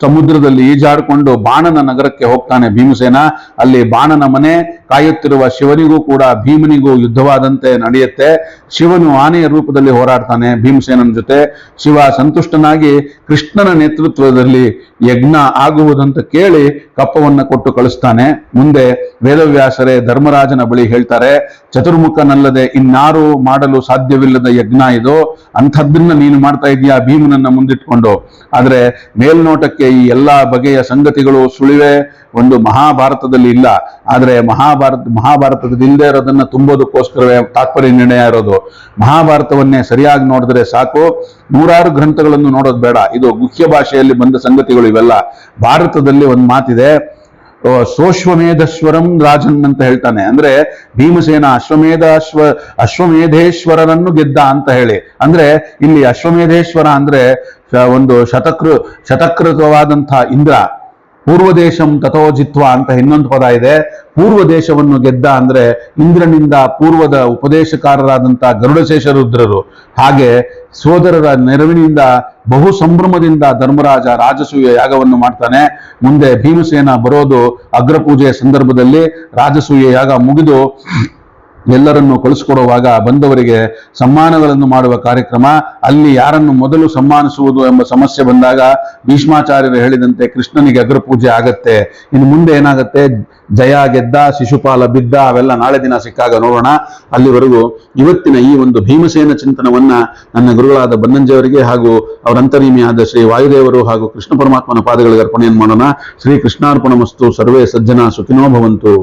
ಸಮುದ್ರದಲ್ಲಿ ಈಜಾಡಿಕೊಂಡು ಬಾಣನ ನಗರಕ್ಕೆ ಹೋಗ್ತಾನೆ ಭೀಮಸೇನ. ಅಲ್ಲಿ ಬಾಣನ ಮನೆ ಕಾಯುತ್ತಿರುವ ಶಿವನಿಗೂ ಕೂಡ ಭೀಮನಿಗೂ ಯುದ್ಧವಾದಂತೆ ನಡೆಯುತ್ತೆ. ಶಿವನು ಆನೆಯ ರೂಪದಲ್ಲಿ ಹೋರಾಡ್ತಾನೆ ಭೀಮಸೇನನ ಜೊತೆ. ಶಿವ ಸಂತುಷ್ಟನಾಗಿ ಕೃಷ್ಣನ ನೇತೃತ್ವದಲ್ಲಿ ಯಜ್ಞ ಆಗುವುದಂತ ಕೇಳಿ ಕಪ್ಪವನ್ನ ಕೊಟ್ಟು ಕಳಿಸ್ತಾನೆ. ಮುಂದೆ ವೇದವ್ಯಾಸರೇ ಧರ್ಮರಾಜನ ಬಳಿ ಹೇಳ್ತಾರೆ, ಚತುರ್ಮುಖನಲ್ಲದೆ ಇನ್ನಾರು ಮಾಡಲು ಸಾಧ್ಯವಿಲ್ಲದ ಯಜ್ಞ ಇದು, ಅಂಥದ್ದನ್ನ ನೀನು ಮಾಡ್ತಾ ಇದೀಯಾ ಭೀಮನನ್ನ ಮುಂದಿಟ್ಕೊಂಡು. ಆದ್ರೆ ಮೇಲ್ನೋಟಕ್ಕೆ ಈ ಎಲ್ಲಾ ಬಗೆಯ ಸಂಗತಿಗಳು ಸುಳಿವೆ ಒಂದು ಮಹಾಭಾರತದಲ್ಲಿ ಇಲ್ಲ. ಆದ್ರೆ ಮಹಾಭಾರತದಲ್ಲಿ ಇಲ್ಲದೆ ಇರೋದನ್ನ ತುಂಬೋದಕ್ಕೋಸ್ಕರವೇ ತಾತ್ಪರ್ಯ ನಿರ್ಣಯ ಇರೋದು. ಮಹಾಭಾರತವನ್ನೇ ಸರಿಯಾಗಿ ನೋಡಿದ್ರೆ ಸಾಕು, 100 ಗ್ರಂಥಗಳನ್ನು ನೋಡೋದು ಬೇಡ. ಇದು ಗುಹ್ಯ ಭಾಷೆಯಲ್ಲಿ ಬಂದ ಸಂಗತಿಗಳು ಇವೆಲ್ಲ. ಭಾರತದಲ್ಲಿ ಒಂದು ಮಾತಿದೆ, ಸೋಶ್ವಮೇಧಶ್ವರಂ ರಾಜನ್ ಅಂತ ಹೇಳ್ತಾನೆ. ಅಂದ್ರೆ ಭೀಮಸೇನ ಅಶ್ವಮೇಧೇಶ್ವರನನ್ನು ಗೆದ್ದ ಅಂತ ಹೇಳಿ. ಅಂದ್ರೆ ಇಲ್ಲಿ ಅಶ್ವಮೇಧೇಶ್ವರ ಅಂದ್ರೆ ಒಂದು ಶತಕೃತವಾದಂತಹ ಇಂದ್ರ. ಪೂರ್ವದೇಶಂ ತಥೋಜಿತ್ವ ಅಂತ ಇನ್ನೊಂದು ಪದ ಇದೆ. ಪೂರ್ವ ದೇಶವನ್ನು ಗೆದ್ದ ಅಂದ್ರೆ ಇಂದ್ರನಿಂದ ಪೂರ್ವದ ಉಪದೇಶಕಾರರಾದಂತಹ ಗರುಡಶೇಷ ರುದ್ರರು. ಹಾಗೆ ಸೋದರರ ನೆರವಿನಿಂದ ಬಹು ಸಂಭ್ರಮದಿಂದ ಧರ್ಮರಾಜ ರಾಜಸೂಯ ಯಾಗವನ್ನು ಮಾಡ್ತಾನೆ. ಮುಂದೆ ಭೀಮಸೇನ ಬರೋದು ಅಗ್ರಪೂಜೆಯ ಸಂದರ್ಭದಲ್ಲಿ. ರಾಜಸೂಯ ಯಾಗ ಮುಗಿದು ಎಲ್ಲರನ್ನು ಕಳಿಸ್ಕೊಡುವಾಗ ಬಂದವರಿಗೆ ಸಮ್ಮಾನಗಳನ್ನು ಮಾಡುವ ಕಾರ್ಯಕ್ರಮ. ಅಲ್ಲಿ ಯಾರನ್ನು ಮೊದಲು ಸಮ್ಮಾನಿಸುವುದು ಎಂಬ ಸಮಸ್ಯೆ ಬಂದಾಗ ಭೀಷ್ಮಾಚಾರ್ಯರು ಹೇಳಿದಂತೆ ಕೃಷ್ಣನಿಗೆ ಅಗ್ರಪೂಜೆ ಆಗತ್ತೆ. ಇನ್ನು ಮುಂದೆ ಏನಾಗತ್ತೆ, ಜಯ ಗೆದ್ದ, ಶಿಶುಪಾಲ ಬಿದ್ದ, ಅವೆಲ್ಲ ನಾಳೆ ದಿನ ಸಿಕ್ಕಾಗ ನೋಡೋಣ. ಅಲ್ಲಿವರೆಗೂ ಇವತ್ತಿನ ಈ ಒಂದು ಭೀಮಸೇನ ಚಿಂತನವನ್ನ ನನ್ನ ಗುರುಗಳಾದ ಬನ್ನಂಜಿಯವರಿಗೆ ಹಾಗೂ ಅವರ ಅಂತರ್ಯಾಮಿಯಾದ ಶ್ರೀ ವಾಯುದೇವರು ಹಾಗೂ ಕೃಷ್ಣ ಪರಮಾತ್ಮನ ಪಾದಗಳಿಗೆ ಅರ್ಪಣೆಯನ್ನು ಮಾಡೋಣ. ಶ್ರೀ ಕೃಷ್ಣಾರ್ಪಣಮಸ್ತು. ಸರ್ವೇ ಸಜ್ಜನ ಸುಖಿನೋ ಭವಂತು.